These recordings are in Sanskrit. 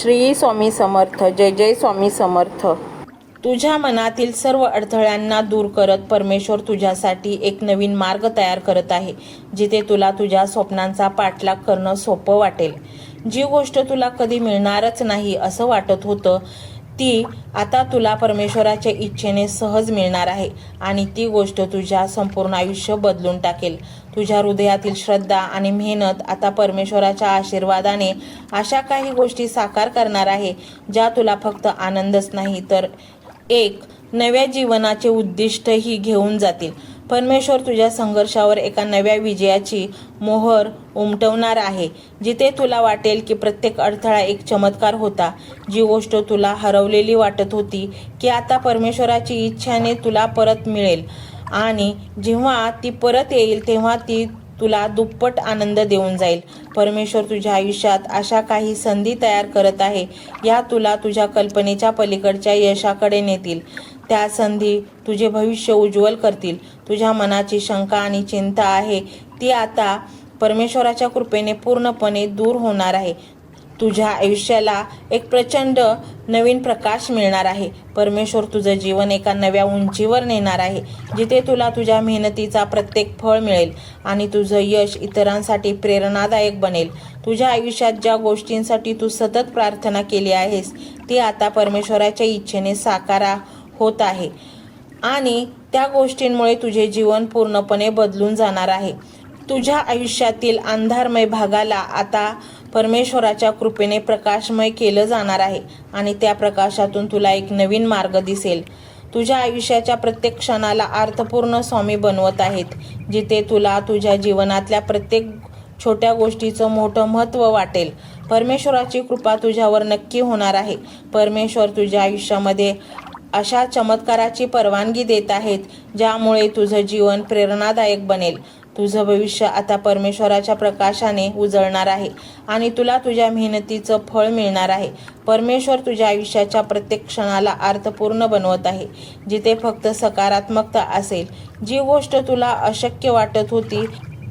श्री स्वामी समर्थ. जय जय स्वामी समर्थ. तुझ्या मनातील सर्व अडथळ्यांना दूर करत परमेश्वर तुझ्यासाठी एक नवीन मार्ग तयार करत आहे, जिथे तुला तुझ्या स्वप्नांचा पाठलाग करणं सोपं वाटेल. जी गोष्ट तुला कधी मिळणारच नाही असं वाटत होतं, ती आता तुला परमेश्वराच्या इच्छेने सहज मिळणार आहे आणि ती गोष्ट तुझ्या संपूर्ण आयुष्य बदलून टाकेल. तुझ्या हृदयातील श्रद्धा आणि मेहनत आता परमेश्वराच्या आशीर्वादाने अशा काही गोष्टी साकार करणार आहे, ज्या तुला फक्त आनंदच नाही तर एक नव्या जीवनाचे उद्दिष्टही घेऊन जातील. परमेश्वर तुझ्या संघर्षावर एका नव्या विजयाची मोहर उमटवणार आहे, जिथे तुला वाटेल की प्रत्येक अडथळा एक चमत्कार होता. जी गोष्ट तुला हरवलेली वाटत होती की आता परमेश्वराची इच्छाने तुला परत मिळेल आणि जेव्हा ती परत येईल तेव्हा ती तुला दुप्पट आनंद देऊन जाईल. परमेश्वर तुझ्या आयुष्यात अशा काही संधी तयार करत आहे, या तुला तुझ्या कल्पनेच्या पलीकडच्या यशाकडे नेतील. त्या संधी तुझे भविष्य उज्ज्वल करतील. तुझ्या मनाची शंका आणि चिंता आहे ती आता परमेश्वराच्या कृपेने पूर्णपणे दूर होणार आहे. तुझ्या आयुष्याला एक प्रचंड नवीन प्रकाश मिळणार आहे. परमेश्वर तुझं जीवन एका नव्या उंचीवर नेणार आहे, जिथे तुला तुझ्या मेहनतीचा प्रत्येक फळ मिळेल आणि तुझं यश इतरांसाठी प्रेरणादायक बनेल. तुझ्या आयुष्यात ज्या गोष्टींसाठी तू सतत प्रार्थना केली आहेस, ती आता परमेश्वराच्या इच्छेने साकार होत आहे आणि त्या गोष्टींमुळे तुझे जीवन पूर्णपणे बदलून जाणार आहे. तुझ्या आयुष्यातील अंधारमय भागाला आता परमेश्वराच्या कृपेने प्रकाशमय केलं जाणार आहे आणि त्या प्रकाशातून तुला एक नवीन मार्ग दिसेल. तुझ्या आयुष्याच्या प्रत्येक क्षणाला अर्थपूर्ण स्वामी बनवत आहेत, जिथे तुला तुझ्या जीवनातल्या प्रत्येक छोट्या गोष्टीचं मोठं महत्त्व वाटेल. परमेश्वराची कृपा तुझ्यावर नक्की होणार आहे. परमेश्वर तुझ्या आयुष्यामध्ये अशा चमत्काराची परवानगी देत आहेत, ज्यामुळे तुझं जीवन प्रेरणादायक बनेल. तुझं भविष्य आता परमेश्वराच्या प्रकाशाने उजळणार आहे आणि तुला तुझ्या मेहनतीचं फळ मिळणार आहे. परमेश्वर तुझ्या आयुष्याच्या प्रत्येक क्षणाला अर्थपूर्ण बनवत आहे, जिथे फक्त सकारात्मकता असेल. जी गोष्ट तुला अशक्य वाटत होती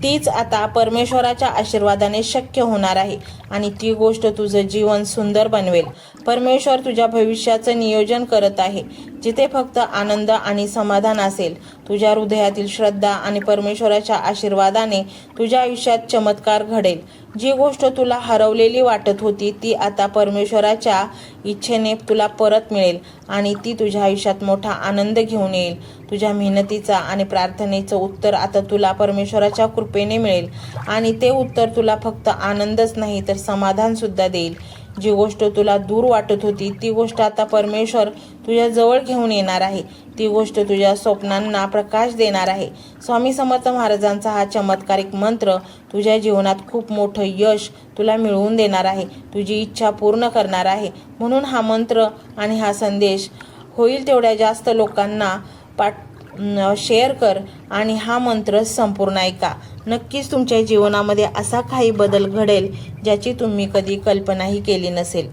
तीच आता परमेश्वराच्या आशीर्वादाने शक्य होणार आहे आणि ती गोष्ट तुझं जीवन सुंदर बनवेल. परमेश्वर तुझ्या भविष्याचं नियोजन करत आहे, जिथे फक्त आनंद आणि समाधान असेल. तुझ्या हृदयातील श्रद्धा आणि परमेश्वराच्या आशीर्वादाने तुझ्या आयुष्यात चमत्कार घडेल. जी गोष्ट तुला हरवलेली वाटत होती ती आता परमेश्वराच्या इच्छेने तुला परत मिळेल आणि ती तुझ्या आयुष्यात मोठा आनंद घेऊन येईल. तुझ्या मेहनतीचा आणि प्रार्थनेचं उत्तर आता तुला परमेश्वराच्या कृपेने मिळेल आणि ते उत्तर तुला फक्त आनंदच नाही तर समाधान सुद्धा देईल. जी गोष्ट तुला दूर वाटत होती ती गोष्ट आता परमेश्वर तुझ्या जवळ घेऊन येणार आहे. ती गोष्ट तुझ्या स्वप्नांना प्रकाश देणार आहे. स्वामी समर्थ महाराजांचा हा चमत्कारिक मंत्र तुझ्या जीवनात खूप मोठं यश तुला मिळवून देणार आहे, तुझी इच्छा पूर्ण करणार आहे. म्हणून हा मंत्र आणि हा संदेश होईल तेवढ्या जास्त लोकांना शेअर कर आणि हा मंत्र संपूर्ण ऐका. नक्कीच तुमच्या जीवनामध्ये असा काही बदल घडेल ज्याची तुम्ही कधी कल्पनाही केली नसेल.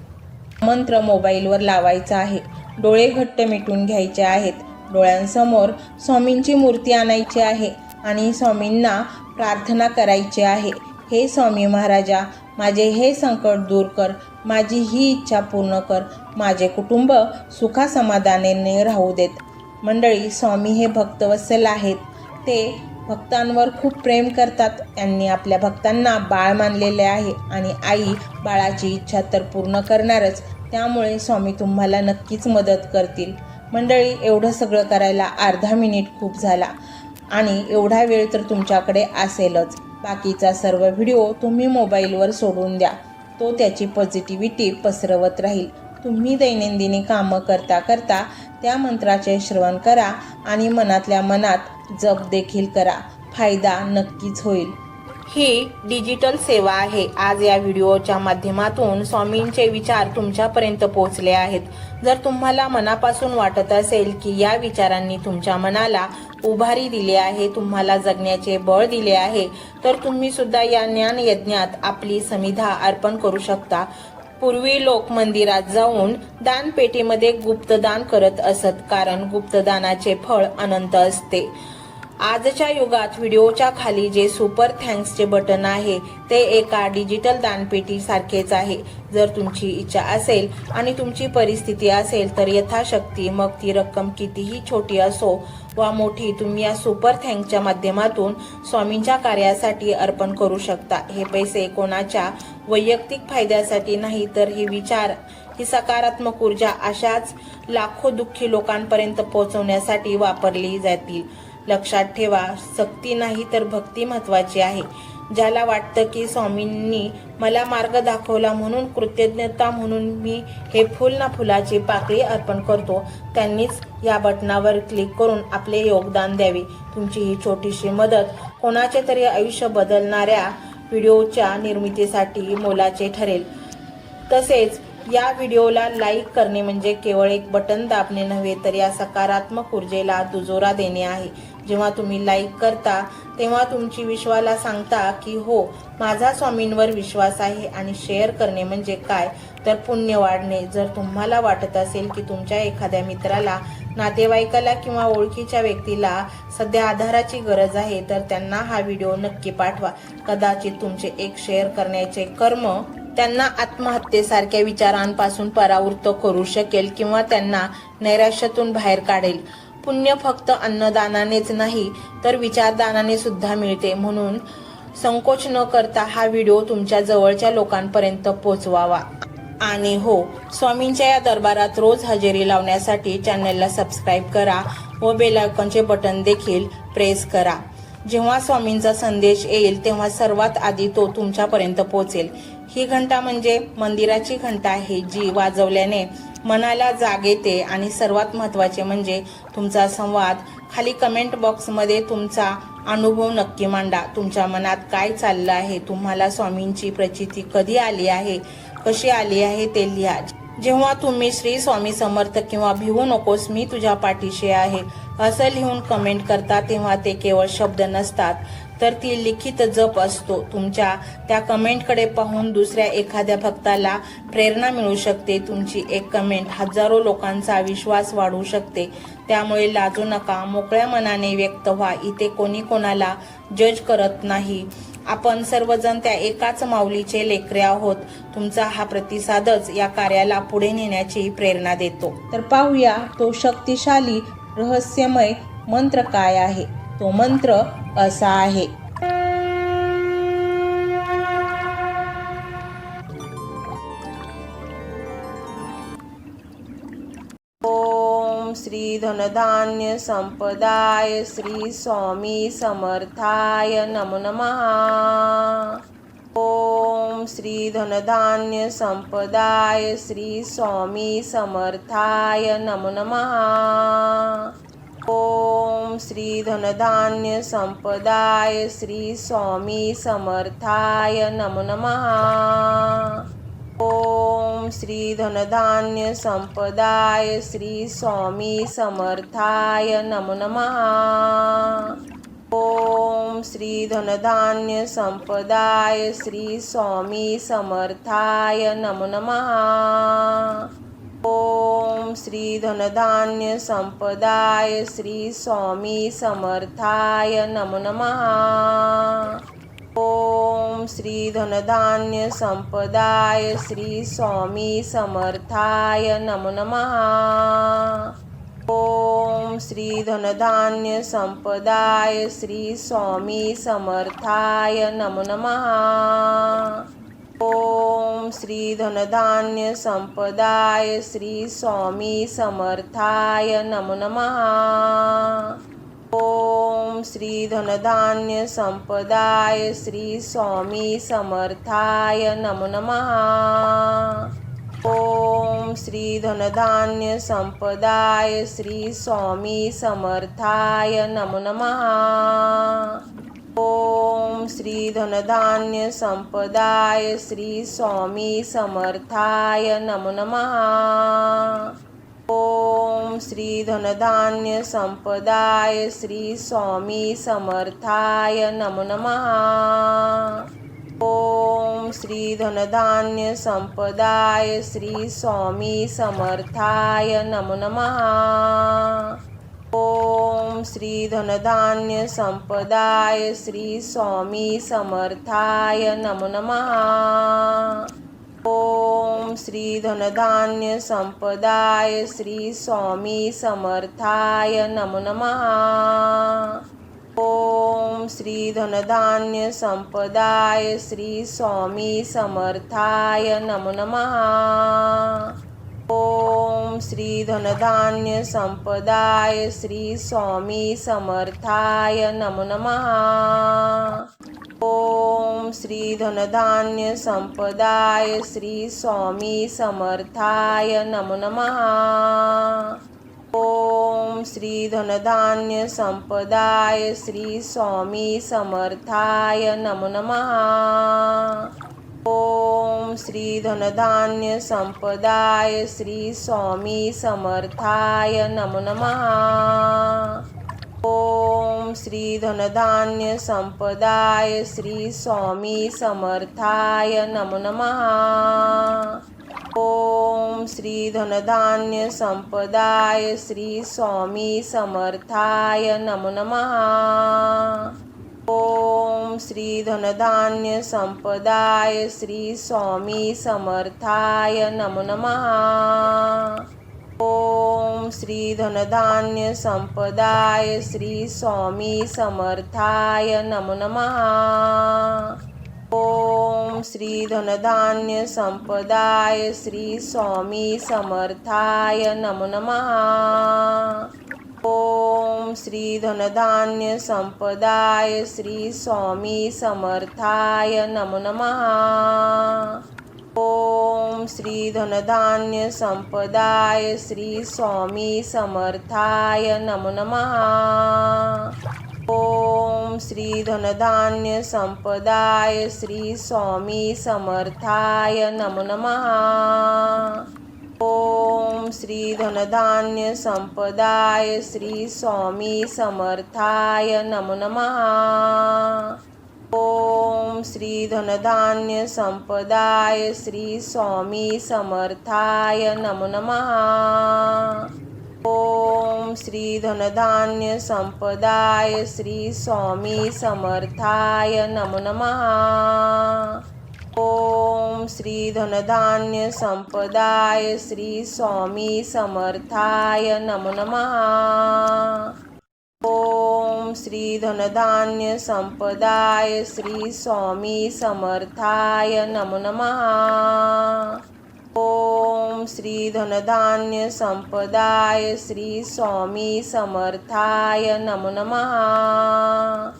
मंत्र मोबाईलवर लावायचा आहे. डोळे घट्ट मिटून घ्यायचे आहेत. डोळ्यांसमोर स्वामींची मूर्ती आणायची आहे आणि स्वामींना प्रार्थना करायची आहे. हे स्वामी महाराजा, माझे हे संकट दूर कर, माझी ही इच्छा पूर्ण कर, माझे कुटुंब सुखासमाधानाने राहू देत. मंडळी, स्वामी हे भक्तवत्सल आहेत. ते भक्तांवर खूप प्रेम करतात. त्यांनी आपल्या भक्तांना बाळ मानलेले आहे आणि आई बाळाची इच्छा तर पूर्ण करणारच. त्यामुळे स्वामी तुम्हाला नक्कीच मदत करतील. मंडळी, एवढं सगळं करायला अर्धा मिनिट खूप झाला आणि एवढा वेळ तर तुमच्याकडे असेलच. बाकीचा सर्व व्हिडिओ तुम्ही मोबाईलवर सोडून द्या. तो त्याची पॉझिटिव्हिटी पसरवत राहील. तुम्ही दैनंदिनी कामं करता करता त्या मंत्राचे श्रवण करा आणि मनातल्या मनात जप देखील करा. फायदा नक्कीच होईल. ही डिजिटल सेवा आहे. आज या व्हिडिओच्या माध्यमातून स्वामींचे विचार तुमच्यापर्यंत पोहोचले आहेत. जर तुम्हाला मनापासून वाटत असेल की या विचारांनी तुमच्या मनाला उभारी दिली आहे, तुम्हाला जगण्याचे बळ दिले आहे, तर तुम्ही सुद्धा या ज्ञान यज्ञात आपली समिधा अर्पण करू शकता. पूर्वी लोक मंदिरात जाऊन दानपेटीमध्ये गुप्तदान करत असत, कारण गुप्तदानाचे फळ अनंत असते. आजच्या युगात व्हिडिओच्या खाली जे सुपर थँक्सचे बटन आहे ते एका डिजिटल दानपेटी सारखेच आहे. जर तुमची इच्छा असेल आणि तुमची परिस्थिती असेल तर यथाशक्ती, मग ती रक्कम कितीही छोटी असो वा मोठी, तुम्ही या सुपर थँक्सच्या माध्यमातून स्वामींच्या कार्यासाठी अर्पण करू शकता. हे पैसे कोणाच्या वैयक्तिक फायद्यासाठी नाही, तर हे विचार, ही सकारात्मक ऊर्जा अशाच लाखो दुःखी लोकांपर्यंत पोहोचवण्यासाठी वापरली जातील. लक्षात ठेवा, सक्ती नाही तर भक्ती महत्वाची आहे. ज्याला वाटतं की स्वामींनी मला मार्ग दाखवला म्हणून कृतज्ञता म्हणून मी हे फुल ना फुलाची पाकळी अर्पण करतो, त्यांनीच या बटनावर क्लिक करून आपले योगदान द्यावे. तुमची ही छोटीशी मदत कोणाचे तरी आयुष्य बदलणाऱ्या व्हिडिओच्या निर्मितीसाठी मोलाचे ठरेल. तसेच या व्हिडिओला लाईक करणे म्हणजे केवळ एक बटन दाबणे नव्हे, तर या सकारात्मक ऊर्जेला दुजोरा देणे आहे. जेव्हा तुम्ही लाईक करता तेव्हा तुमची विश्वाला सांगता की हो, माझा स्वामींवर विश्वास आहे. आणि शेअर करणे म्हणजे काय, तर पुण्य वाढणे. जर तुम्हाला वाटत असेल की तुमच्या एखाद्या मित्राला, नातेवाईकाला किंवा ओळखीच्या व्यक्तीला सध्या आधाराची गरज आहे, तर त्यांना हा व्हिडिओ नक्की पाठवा. कदाचित तुमचे एक शेअर करण्याचे कर्म त्यांना आत्महत्येसारख्या विचारांपासून परावृत्त करू शकेल किंवा त्यांना नैराश्यातून बाहेर काढेल. पुण्य फक्त अन्नदानानेच नाही तर विचारदानाने सुद्धा मिळते. म्हणून संकोच न करता हा व्हिडिओ तुमच्या जवळच्या लोकांपर्यंत पोहोचवावा. आणि हो, स्वामींच्या या दरबारात रोज हजेरी लावण्यासाठी चॅनलला सबस्क्राईब करा व बेल आयकॉनचे बटन देखील प्रेस करा. जेव्हा स्वामींचा संदेश येईल तेव्हा सर्वात आधी तो तुमच्यापर्यंत पोहोचेल. ही घंटा म्हणजे मंदिराची घंटा आहे, जी वाजवल्याने मनाला जाग येते. आणि सर्वात महत्त्वाचे म्हणजे तुमचा संवाद. खाली कमेंट बॉक्समध्ये तुमचा अनुभव नक्की मांडा. तुमच्या मनात काय चाललं आहे, तुम्हाला स्वामींची प्रचिती कधी आली आहे, कशी आली आहे ते लिहा. जेव्हा तुम्ही श्री स्वामी समर्थ किंवा भिवू नकोस मी तुझ्या पाठीशी आहे असं लिहून कमेंट करता, तेव्हा ते केवळ शब्द नसतात, तर ती लिखित जप असतो. तुमच्या त्या कमेंटकडे पाहून दुसऱ्या एखाद्या भक्ताला प्रेरणा मिळू शकते. तुमची एक कमेंट हजारो लोकांचा विश्वास वाढवू शकते. त्यामुळे लाजू नका, मोकळ्या मनाने व्यक्त व्हा. इथे कोणी कोणाला जज करत नाही. आपण सर्वजण त्या एकाच माऊलीचे लेकरे आहोत. तुमचा हा प्रतिसादच या कार्याला पुढे नेण्याची प्रेरणा देतो. तर पाहूया तो शक्तिशाली रहस्यमय मंत्र काय आहे. तो मंत्र असा आहे. ओम श्री धनधान्य संपदाय श्री स्वामी समर्थाय नमो नमः. ओम श्री धनधान्य संपदाय श्री स्वामी समर्थाय नमो नमः. ओम श्री धनधान्य संपदाय श्री स्वामी समर्थाय नमो नमः. ओम श्री धनधान्य संपदाय श्री स्वामी समर्थाय नमो नमः. ओम श्री धनधान्य संपदाय श्री स्वामी समर्थाय नमो नमः. ओम श्री धनधान्य संपदाय श्री स्वामी समर्थाय नमो नमः. ओम श्री धनधान्य संपदाय श्री स्वामी समर्थाय नमो नमः. ओम श्री धनधान्य संपदाय श्री स्वामी समर्थाय नमो नमः. ओम श्री धनधान्य संपदाय श्री स्वामी समर्थाय नमो नमः. ओम श्री धनधान्य संपदाय श्री स्वामी समर्थाय नमो नमः. ओम श्री धनधान्य संपदाय श्री स्वामी समर्थाय नमो नमः. ओम श्री धनधान्य संपदाय श्री स्वामी समर्थाय नमो नमः. ओम श्री धनधान्य संपदाय श्री स्वामी समर्थाय नमो नमः. ओम श्री धनधान्य संपदाय श्री स्वामी समर्थाय नमो नमः. ओम श्री धनधान्य संपदाय श्री स्वामी समर्थाय नमो नमः। ओम श्री धनधान्य संपदाय श्री स्वामी समर्थाय नमो नमः। ओम श्री धनधान्य संपदाय श्री स्वामी समर्थाय नमो नमः। ओम श्री धनधान्य संपदाय श्री स्वामी समर्थाय नमो नमः। ओम श्री धनधान्य संपदाय श्री स्वामी समर्थाय नमो नमः। ओम श्री धनधान्य संपदाय श्री स्वामी समर्थाय नमो नमः। ओम श्री धनधान्य संपदाय श्री स्वामी समर्थाय नमो नमः। ओम श्री धनधान्य संपदाय श्री स्वामी समर्थाय नमो नमः। ओम श्री धनधान्य संपदाय श्री स्वामी समर्थाय नमो नमः। ओम श्री धनधान्य संपदाय श्री स्वामी समर्थाय नमो नमः। ओम श्री धनधान्य संपदाय श्री स्वामी समर्थाय नमो नमः। ओम श्री धनधान्य संपदाय श्री स्वामी समर्थाय नमो नमः। ओम श्री धनधान्य संपदाय श्री स्वामी समर्थाय नमो नमः। ओम श्री धनधान्य संपदाय श्री स्वामी समर्थाय नमो नमः। ओम श्री धनधान्य संपदाय श्री स्वामी समर्थाय नमो नमः। ओम श्री धनधान्य संपदाय श्री स्वामी समर्थाय नमो नमः। ओम श्री धनधान्य संपदाय श्री स्वामी समर्थाय नमो नमः। ओम श्री धनधान्य संपदाय श्री स्वामी समर्थाय नमो नमः। ओम श्री धनधान्य संपदाय श्री स्वामी समर्थाय नमो नमः। ओम श्री धनधान्य संपदाय श्री स्वामी समर्थाय नमो नमः। ओम श्री धनधान्य संपदाय श्री स्वामी समर्थाय नमो नमः।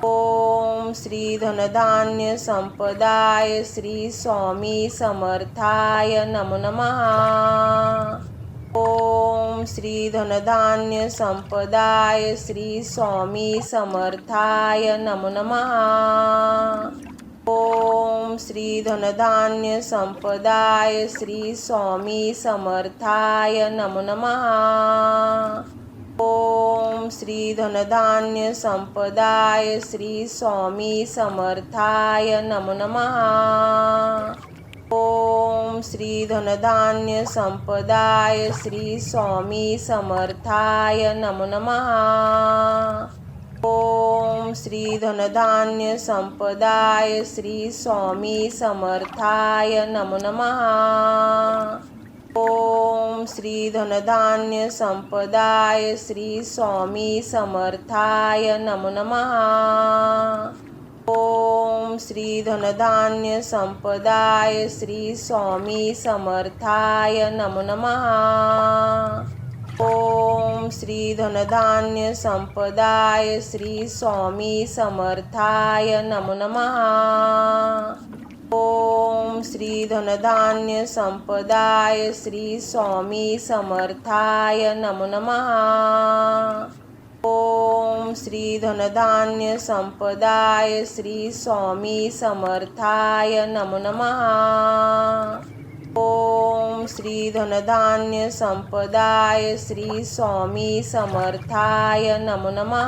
ओम श्री धनधान्य संपदाय श्री स्वामी समर्थाय नमो नमः। ओम श्री धनधान्य संपदाय श्री स्वामी समर्थाय नमो नमः। ओम श्री धनधान्य संपदाय श्री स्वामी समर्थाय नमो नमः। ओम श्री धनधान्य संपदाय श्री स्वामी समर्थाय नमो नमः। ओम श्री धनधान्य संपदाय श्री स्वामी समर्थाय नमो नमः। ओम श्री धनधान्य संपदाय श्री स्वामी समर्थाय नमो नमः। ओम श्री धनधान्य संपदाय श्री स्वामी समर्थाय नमो नमः। ओम श्री धनधान्य संपदाय श्री स्वामी समर्थाय नमो नमः। ओम श्री धनधान्य संपदाय श्री स्वामी समर्थाय नमो नमः। ओम श्री धनधान्य संपदाय श्री स्वामी समर्थाय नमो नमः। ओम श्री धनधान्य संपदाय श्री स्वामी समर्थाय नमो नमः। ओम श्री धनधान्य संपदाय श्री स्वामी समर्थाय नमो नमः।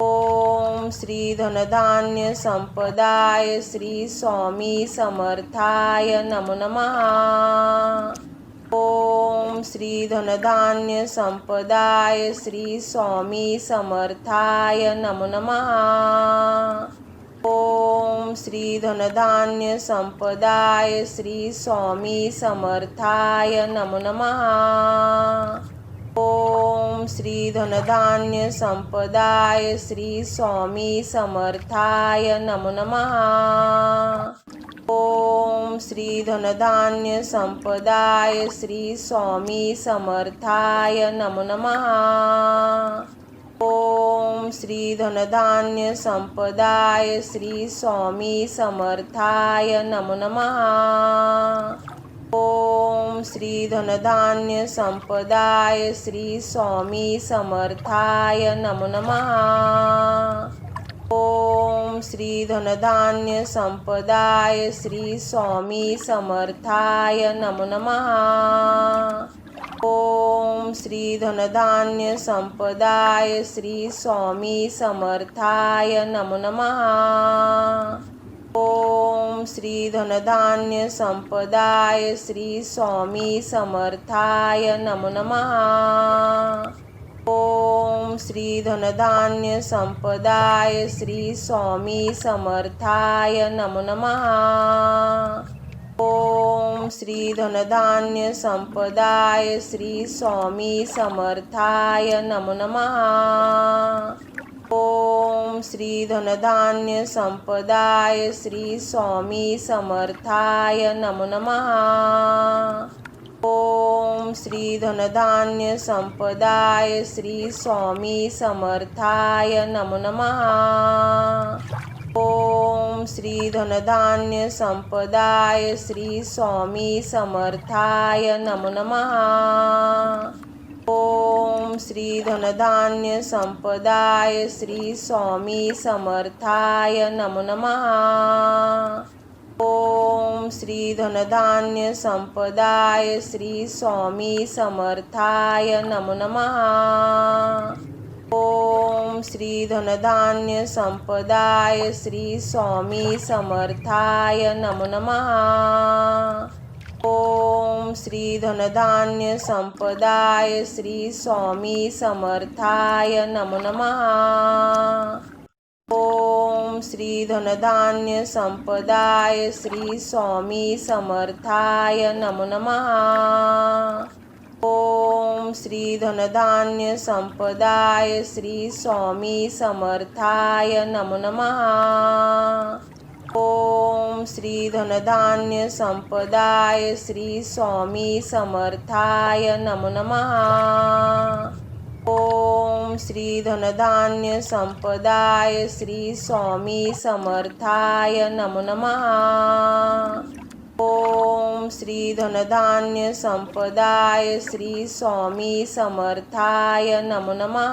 ओम श्री धनधान्य संपदाय श्री स्वामी समर्थाय नमो नमः। ओम श्री धनधान्य संपदाय श्री स्वामी समर्थाय नमो नमः। ओम श्री धनधान्य संपदाय श्री स्वामी समर्थाय नमो नमः। ओम श्री धनधान्य संपदाय श्री स्वामी समर्थाय नमो नमः। ओम श्री धनधान्य संपदाय श्री स्वामी समर्थाय नमो नमः। ओम श्री धनधान्य संपदाय श्री स्वामी समर्थाय नमो नमः। ओम श्री धनधान्य संपदाय श्री स्वामी समर्थाय नमो नमः। ओम श्री धनधान्य संपदाय श्री स्वामी समर्थाय नमो नमः। ओम श्री धनधान्य संपदाय श्री स्वामी समर्थाय नमो नमः। ओम श्री धनधान्य संपदाय श्री स्वामी समर्थाय नमो नमः। ओम श्री धनधान्य संपदाय श्री स्वामी समर्थाय नमो नमः। ओम श्री धनधान्य संपदाय श्री स्वामी समर्थाय नमो नमः। ओम श्री धनधान्य संपदाय श्री स्वामी समर्थाय नमो नमः। ओम श्री धनधान्य संपदाय श्री स्वामी समर्थाय नमो नमः। ओम श्री धनधान्य संपदाय श्री स्वामी समर्थाय नमो नमः। ओम श्री धनधान्य संपदाय श्री स्वामी समर्थाय नमो नमः। ओम श्री धनधान्य संपदाय श्री स्वामी समर्थाय नमो नमः। ओम श्री धनधान्य संपदाय श्री स्वामी समर्थाय नमो नमः। ओम श्री धनधान्य संपदाय श्री स्वामी समर्थाय नमो नमः। ओम श्री धनधान्य संपदाय श्री स्वामी समर्थाय नमो नमः। ओम श्री धनधान्य संपदाय श्री स्वामी समर्थाय नमो नमः। ओम श्री धनधान्य संपदाय श्री स्वामी समर्थाय नमो नमः। ओम श्री धनधान्य संपदाय श्री स्वामी समर्थाय नमो नमः। ओम श्री धनधान्य संपदाय श्री स्वामी समर्थाय नमो नमः।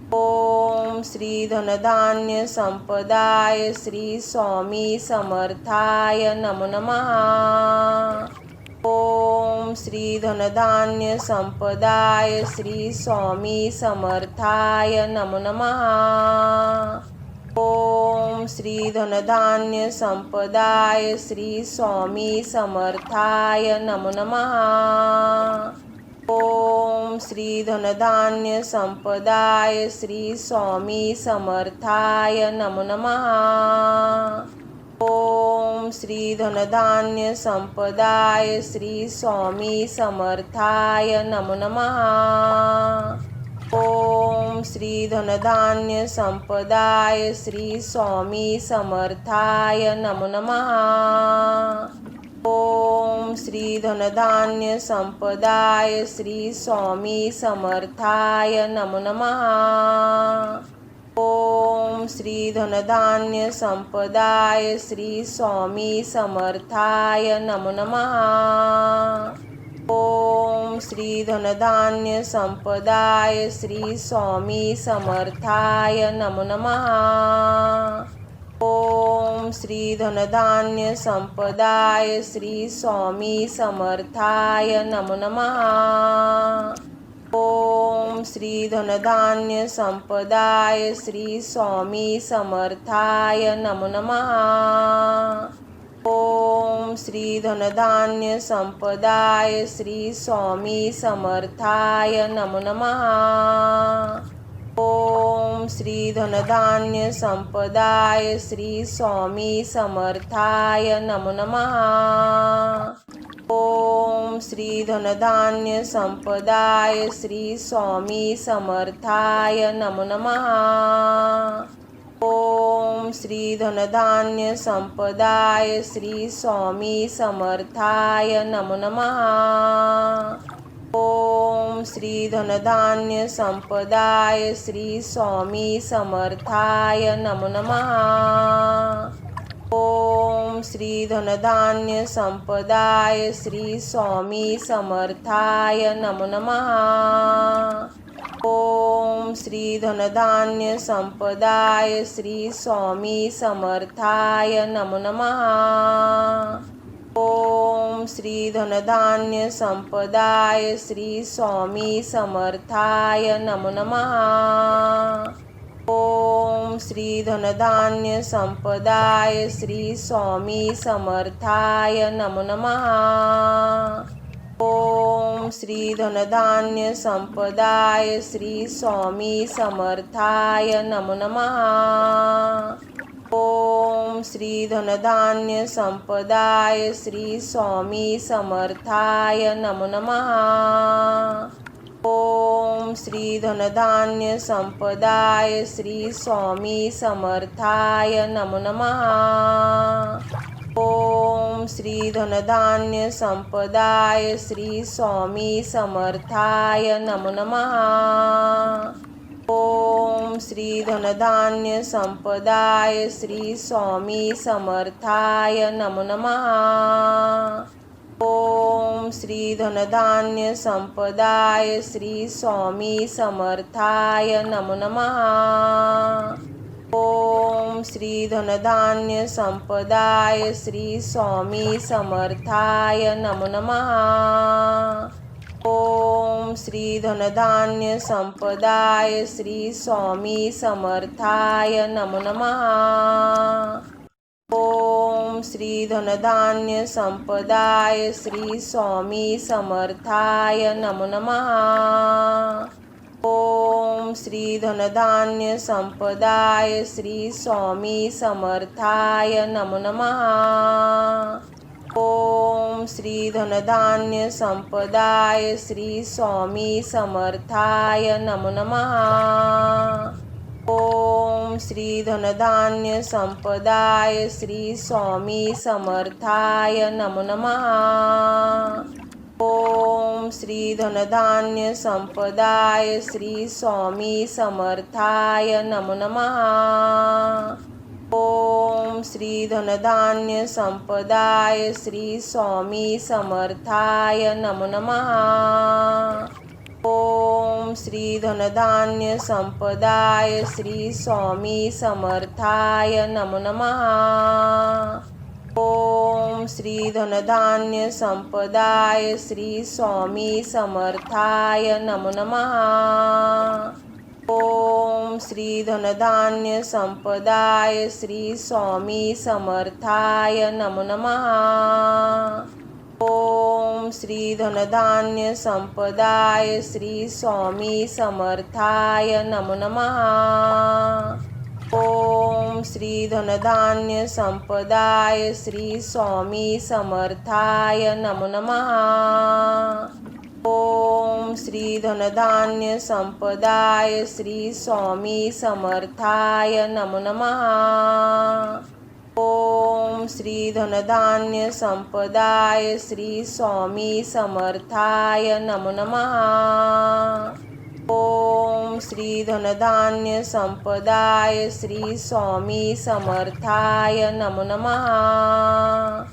ओम श्री धनधान्य संपदाय श्री स्वामी समर्थाय नमो नमः। ओम श्री धनधान्य संपदाय श्री स्वामी समर्थाय नमो नमः। ओम श्री धनधान्य संपदाय श्री स्वामी समर्थाय नमो नमः। ओम श्री धनधान्य संपदाय श्री स्वामी समर्थाय नमो नमः। ओम श्री धनधान्य संपदाय श्री स्वामी समर्थाय नमो नमः। ओम श्री धनधान्य संपदाय श्री स्वामी समर्थाय नमो नमः। ओम श्री धनधान्य संपदाय श्री स्वामी समर्थाय नमो नमः। ओम श्री धनधान्य संपदाय श्री स्वामी समर्थाय नमो नमः। ओम श्री धनधान्य संपदाय श्री स्वामी समर्थाय नमो नमः। ओम श्री धनधान्य संपदाय श्री स्वामी समर्थाय नमो नमः। ओम श्री धनधान्य संपदाय श्री स्वामी समर्थाय नमो नमः। ओम श्री धनधान्य संपदाय श्री स्वामी समर्थाय नमो नमः। ओम श्री धनधान्य संपदाय श्री स्वामी समर्थाय नमो नमः। ओम श्री धनधान्य संपदाय श्री स्वामी समर्थाय नमो नमः। ओम श्री धनधान्य संपदाय श्री स्वामी समर्थाय नमो नमः। ओम श्री धनधान्य संपदाय श्री स्वामी समर्थाय नमो नमः। ओम श्री धनधान्य संपदाय श्री स्वामी समर्थाय नमो नमः। ओम श्री धनधान्य संपदाय श्री स्वामी समर्थाय नमो नमः। ओम श्री धनधान्य संपदाय श्री स्वामी समर्थाय नमो नमः। ओम श्री धनधान्य संपदाय श्री स्वामी समर्थाय नमो नमः। ओम श्री धनधान्य संपदाय श्री स्वामी समर्थाय नमो नमः। ओम श्री धनधान्य संपदाय श्री स्वामी समर्थाय नमो नमः। ओम श्री धनधान्य संपदाय श्री स्वामी समर्थाय नमो नमः। ओम श्री धनधान्य संपदाय श्री स्वामी समर्थाय नमो नमः। ओम श्री धनधान्य संपदाय श्री स्वामी समर्थाय नमो नमः। ओम श्री धनधान्य संपदाय श्री स्वामी समर्थाय नमो नमः। ओम श्री धनधान्य संपदाय श्री स्वामी समर्थाय नमो नमः। ओम श्री धनधान्य संपदाय श्री स्वामी समर्थाय नमो नमः। ओम श्री धनधान्य संपदाय श्री स्वामी समर्थाय नमो नमः। ओम श्री धनधान्य संपदाय श्री स्वामी समर्थाय नमो नमः। ओम श्री धनधान्य संपदाय श्री स्वामी समर्थाय नमो नमः। ओम श्री धनधान्य संपदाय श्री स्वामी समर्थाय नमो नमः। ओम श्री धनधान्य संपदाय श्री स्वामी समर्थाय नमो नमः। ओम श्री धनधान्य संपदाय श्री स्वामी समर्थाय नमो नमः। ओम श्री धनधान्य संपदाय श्री स्वामी समर्थाय नमो नमः। ओम श्री धनधान्य संपदाय श्री स्वामी समर्थाय नमो नमः। ओम श्री धनधान्य संपदाय श्री स्वामी समर्थाय नमो नमः। ओम श्री धनधान्य संपदाय श्री स्वामी समर्थाय नमो नमः। ओम श्री धनधान्य संपदाय श्री स्वामी समर्थाय नमो नमः। ओम श्री धनधान्य संपदाय श्री स्वामी समर्थाय नमो नमः। ओम श्री धनधान्य संपदाय श्री स्वामी समर्थाय नमो नमः। ओम श्री धनधान्य संपदाय श्री स्वामी समर्थाय नमो नमः।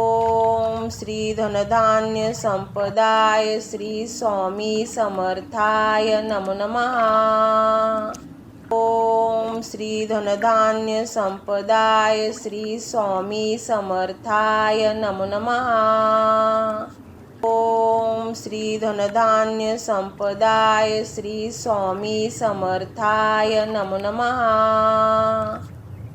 ओम श्री धनधान्य संपदाय श्री स्वामी समर्थाय नमो नमः। ओम श्री धनधान्य संपदाय श्री स्वामी समर्थाय नमो नमः। ओम श्री धनधान्य संपदाय श्री स्वामी समर्थाय नमो नमः।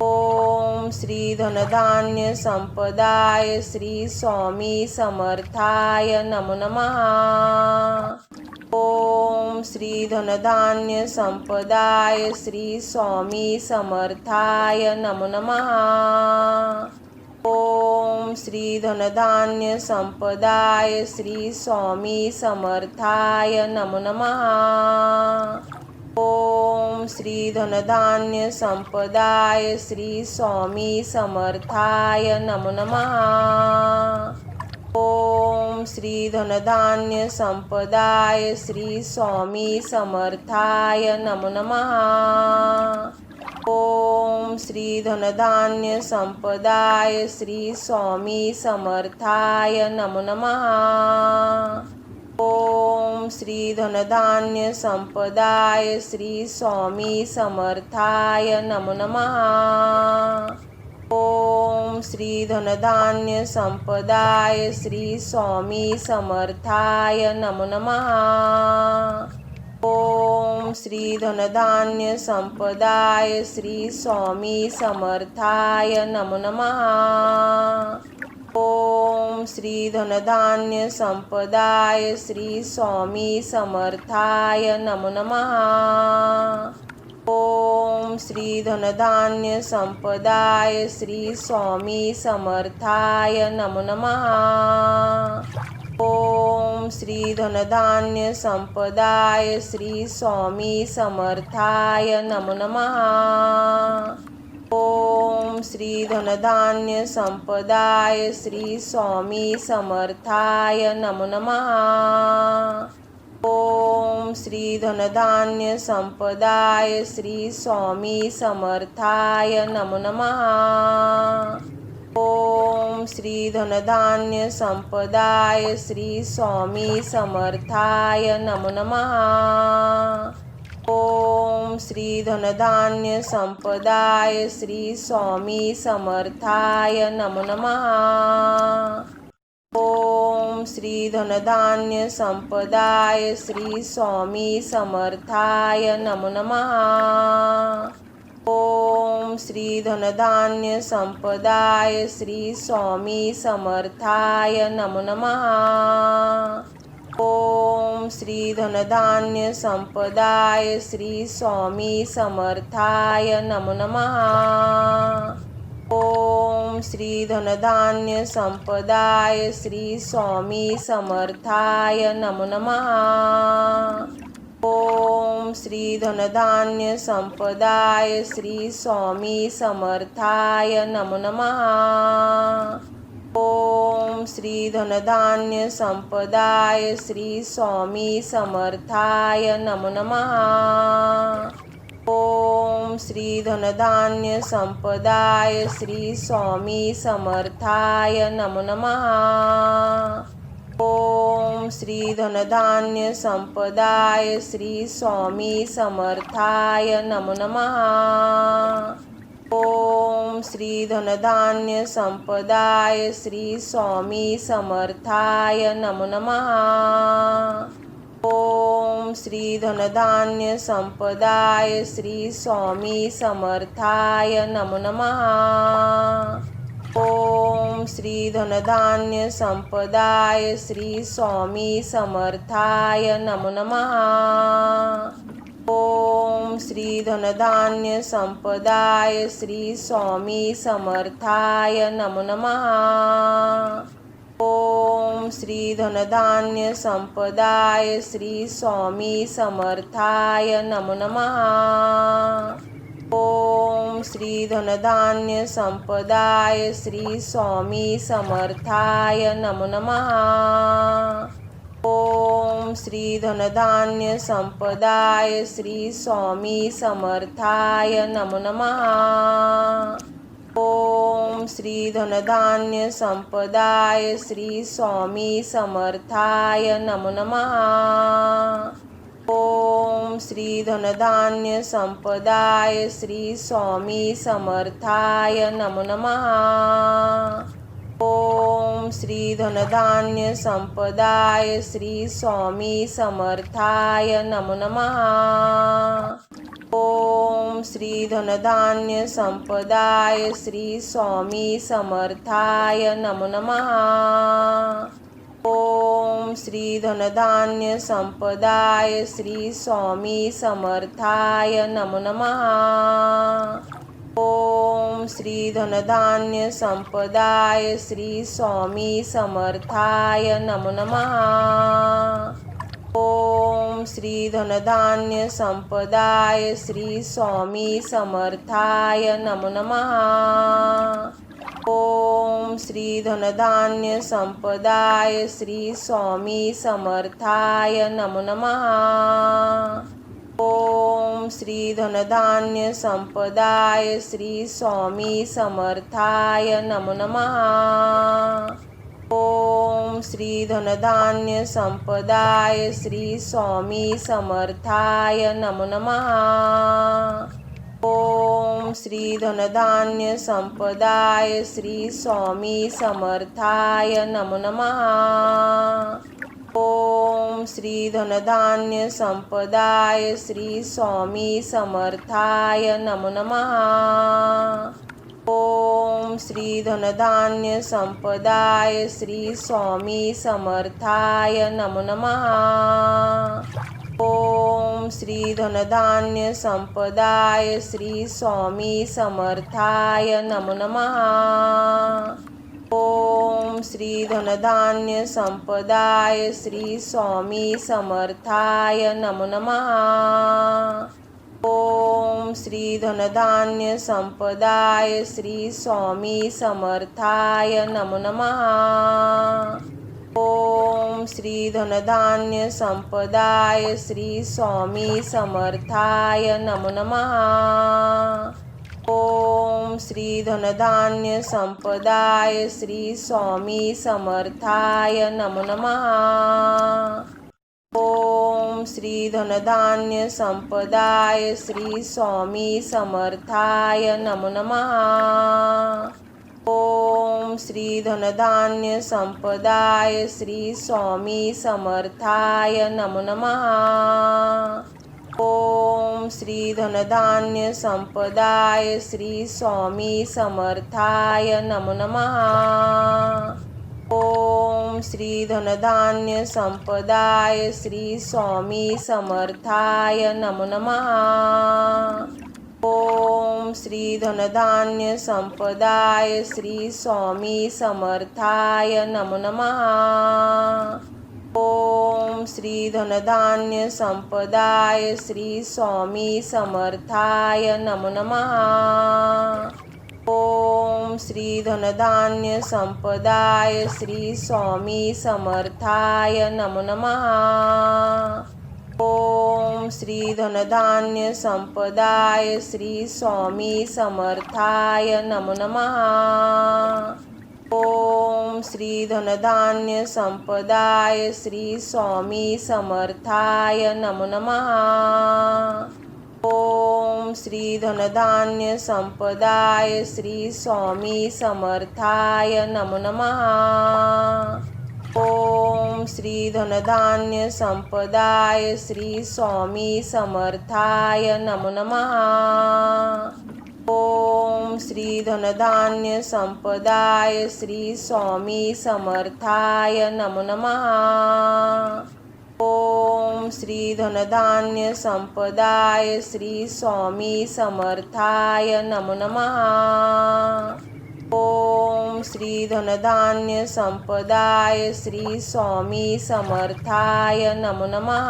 ओम श्री धनधान्य संपदाय श्री स्वामी समर्थाय नमो नमः। ओम श्री धनधान्य संपदाय श्री स्वामी समर्थाय नमो नमः। ओम श्री धनधान्य संपदाय श्री स्वामी समर्थाय नमो नमः। ओम श्री धनधान्य संपदाय श्री स्वामी समर्थाय नमो नमः। ओम श्री धनधान्य संपदाय श्री स्वामी समर्थाय नमो नमः। ओम श्री धनधान्य संपदाय श्री स्वामी समर्थाय नमो नमः। ओम श्री धनधान्य संपदाय श्री स्वामी समर्थाय नमो नमः। ओम श्री धनधान्य संपदाय श्री स्वामी समर्थाय नमो नमः। ओम श्री धनधान्य संपदाय श्री स्वामी समर्थाय नमो नमः। ओम श्री धनधान्य संपदाय श्री स्वामी समर्थाय नमो नमः। ओम श्री धनधान्य संपदाय श्री स्वामी समर्थाय नमो नमः। ओम श्री धनधान्य संपदाय श्री स्वामी समर्थाय नमो नमः। ओम श्री धनधान्य संपदाय श्री स्वामी समर्थाय नमो नमः। ओम श्री धनधान्य संपदाय श्री स्वामी समर्थाय नमो नमः। ओम श्री धनधान्य संपदाय श्री स्वामी समर्थाय नमो नमः। ओम श्री धनधान्य संपदाय श्री स्वामी समर्थाय नमो नमः। ओम श्री धनधान्य संपदाय श्री स्वामी समर्थाय नमो नमः। ओम श्री धनधान्य संपदाय श्री स्वामी समर्थाय नमो नमः। ओम श्री धनधान्य संपदाय श्री स्वामी समर्थाय नमो नमः। ओम श्री धनधान्य संपदाय श्री स्वामी समर्थाय नमो नमः। ओम श्री धनधान्य संपदाय श्री स्वामी समर्थाय नमो नमः। ओम श्री धनधान्य संपदाय श्री स्वामी समर्थाय नमो नमः। ओम श्री धनधान्य संपदाय श्री स्वामी समर्थाय नमो नमः। ओम श्री धनधान्य संपदाय श्री स्वामी समर्थाय नमो नमः। ओम श्री धनधान्य संपदाय श्री स्वामी समर्थाय नमो नमः। ओम श्री धनधान्य संपदाय श्री स्वामी समर्थाय नमो नमः। ओम श्री धनधान्य संपदाय श्री स्वामी समर्थाय नमो नमः। ओम श्री धनधान्य संपदाय श्री स्वामी समर्थाय नमो नमः। ओम श्री धनधान्य संपदाय श्री स्वामी समर्थाय नमो नमः। ओम श्री धनधान्य संपदाय श्री स्वामी समर्थाय नमो नमः। ओम श्री धनधान्य संपदाय श्री स्वामी समर्थाय नमो नमः। ओम श्री धनधान्य संपदाय श्री स्वामी समर्थाय नमो नमः। ओम श्री धनधान्य संपदाय श्री स्वामी समर्थाय नमो नमः। ओम श्री धनधान्य संपदाय श्री स्वामी समर्थाय नमो नमः। ओम श्री धनधान्य संपदाय श्री स्वामी समर्थाय नमो नमः। ओम श्री धनधान्य संपदाय श्री स्वामी समर्थाय नमो नमः। ओम श्री धनधान्य संपदाय श्री स्वामी समर्थाय नमो नमः। ओम श्री धनधान्य संपदाय श्री स्वामी समर्थाय नमो नमः। ओम श्री धनधान्य संपदाय श्री स्वामी समर्थाय नमो नमः। ओम श्री धनधान्य संपदाय श्री स्वामी समर्थाय नमो नमः। ओम श्री धनधान्य संपदाय श्री स्वामी समर्थाय नमो नमः। ओम श्री धनधान्य संपदाय श्री स्वामी समर्थाय नमो नमः। ओम श्री धनधान्य संपदाय श्री स्वामी समर्थाय नमो नमः। ओम श्री धनधान्य संपदाय श्री स्वामी समर्थाय नमो नमः। ओम श्री धनधान्य संपदाय श्री स्वामी समर्थाय नमो नमः। ओम श्री धनधान्य संपदाय श्री स्वामी समर्थाय नमो नमः। ओम श्री धनधान्य संपदाय श्री स्वामी समर्थाय नमो नमः। ओम श्री धनधान्य संपदाय श्री स्वामी समर्थाय नमो नमः। ओम श्री धनधान्य संपदाय श्री स्वामी समर्थाय नमो नमः। ओम श्री धनधान्य संपदाय श्री स्वामी समर्थाय नमो नमः। ओम श्री धनधान्य संपदाय श्री स्वामी समर्थाय नमो नमः। ओम श्री धनधान्य संपदाय श्री स्वामी समर्थाय नमो नमः। ओम श्री धनधान्य संपदाय श्री स्वामी समर्थाय नमो नमः। ओम श्री धनधान्य संपदाय श्री स्वामी समर्थाय नमो नमः। ओम श्री धनधान्य संपदाय श्री स्वामी समर्थाय नमो नमः। ओम श्री धनधान्य संपदाय श्री स्वामी समर्थाय नमो नमः। ओम श्री धनधान्य संपदाय श्री स्वामी समर्थाय नमो नमः। ओम श्री धनधान्य संपदाय श्री स्वामी समर्थाय नमो नमः। ओम श्री धनधान्य संपदाय श्री स्वामी समर्थाय नमो नमः। ओम श्री धनधान्य संपदाय श्री स्वामी समर्थाय नमो नमः। ओम श्री धनधान्य संपदाय श्री स्वामी समर्थाय नमो नमः। ओम श्री धनधान्य संपदाय श्री स्वामी समर्थाय नमो नमः। ओम श्री धनधान्य संपदाय श्री स्वामी समर्थाय नमो नमः।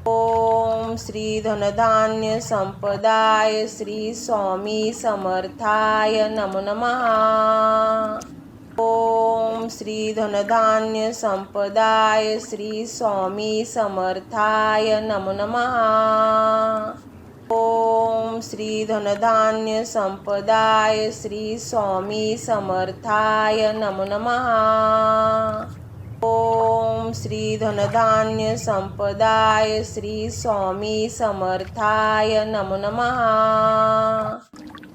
ओम श्री धनधान्य संपदाय श्री स्वामी समर्थाय नमो नमः। ओम श्री धनधान्य संपदाय श्री स्वामी समर्थाय नमो नमः। ओम श्री धनधान्य संपदाय श्री स्वामी समर्थाय नमो नमः। ओम श्री धनधान्य संपदाय श्री स्वामी समर्थाय नमो नमः।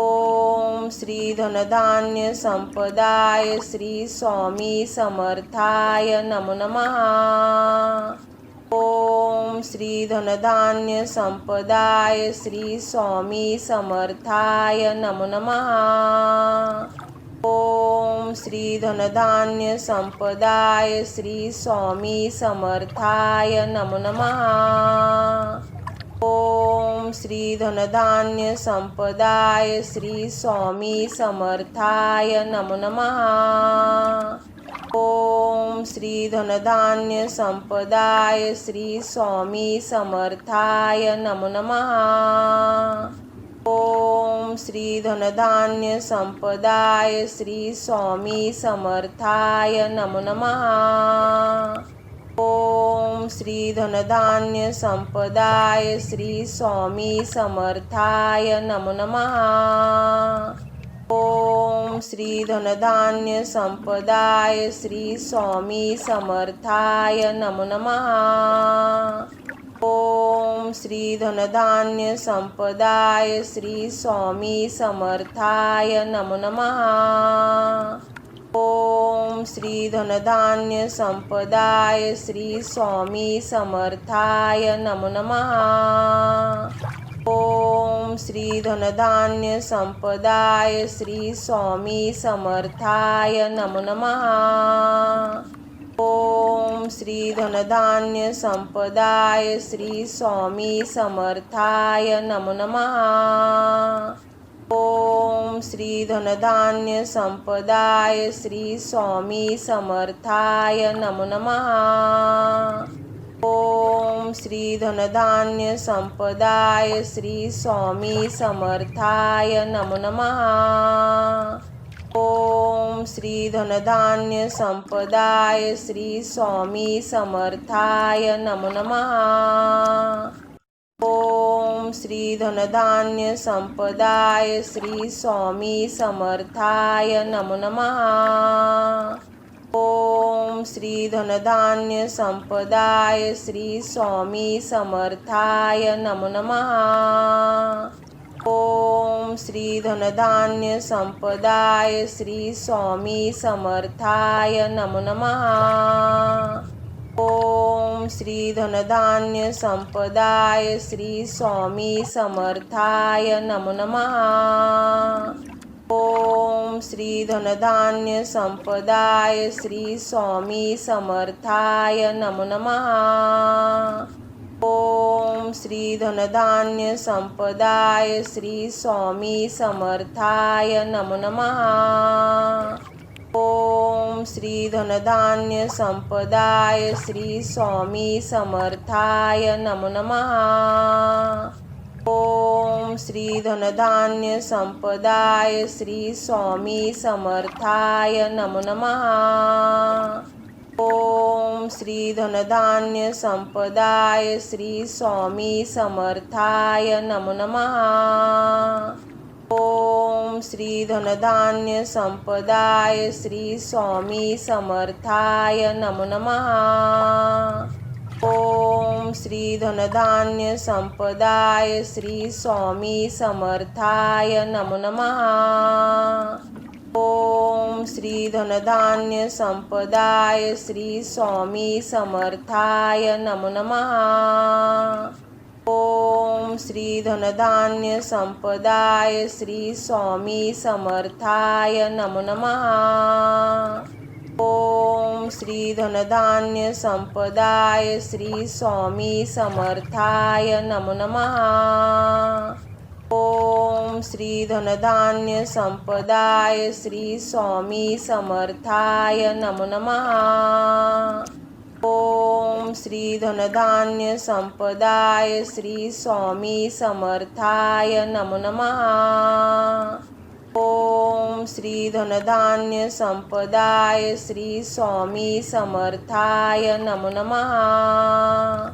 ओम श्री धनधान्य संपदाय श्री स्वामी समर्थाय नमो नमः। ओम श्री धनधान्य संपदाय श्री स्वामी समर्थाय नमो नमः। ओम श्री धनधान्य संपदाय श्री स्वामी समर्थाय नमो नमः। ओम श्री धनधान्य संपदाय श्री स्वामी समर्थाय नमो नमः। ओम श्री धनधान्य संपदाय श्री स्वामी समर्थाय नमो नमः। ओम श्री धनधान्य संपदाय श्री स्वामी समर्थाय नमो नमः। ओम श्री धनधान्य संपदाय श्री स्वामी समर्थाय नमो नमः। ओम श्री धनधान्य संपदाय श्री स्वामी समर्थाय नमो नमः। ओम श्री धनधान्य संपदाय श्री स्वामी समर्थाय नमो नमः। ओम श्री धनधान्य संपदाय श्री स्वामी समर्थाय नमो नमः। ओम श्री धनधान्य संपदाय श्री स्वामी समर्थाय नमो नमः। ओम श्री धनधान्य संपदाय श्री स्वामी समर्थाय नमो नमः। ओम श्री धनधान्य संपदाय श्री स्वामी समर्थाय नमो नमः। ओम श्री धनधान्य संपदाय श्री स्वामी समर्थाय नमो नमः। ओम श्री धनधान्य संपदाय श्री स्वामी समर्थाय नमो नमः। ओम श्री धनधान्य संपदाय श्री स्वामी समर्थाय नमो नमः। ओम श्री धनधान्य संपदाय श्री स्वामी समर्थाय नमो नमः। ओम श्री धनधान्य संपदाय श्री स्वामी समर्थाय नमो नमः। ओम श्री धनधान्य संपदाय श्री स्वामी समर्थाय नमो नमः। ओम श्री धनधान्य संपदाय श्री स्वामी समर्थाय नमो नमः। ओम श्री धनधान्य संपदाय श्री स्वामी समर्थाय नमो नमः। ओम श्री धनधान्य संपदाय श्री स्वामी समर्थाय नमो नमः। ओम श्री धनधान्य संपदाय श्री स्वामी समर्थाय नमो नमः। ओम श्री धनधान्य संपदाय श्री स्वामी समर्थाय नमो नमः। ओम श्री धनधान्य संपदाय श्री स्वामी समर्थाय नमो नमः। ओम श्री धनधान्य संपदाय श्री स्वामी समर्थाय नमो नमः। ओम श्री धनधान्य संपदाय श्री स्वामी समर्थाय नमो नमः। ओम श्री धनधान्य संपदाय श्री स्वामी समर्थाय नमो नमः। ओम श्री धनधान्य संपदाय श्री स्वामी समर्थाय नमो नमः। ओम श्री धनधान्य संपदाय श्री स्वामी समर्थाय नमो नमः। ओम श्री धनधान्य संपदाय श्री स्वामी समर्थाय नमो नमः। ओम श्री धनधान्य संपदाय श्री स्वामी समर्थाय नमो नमः।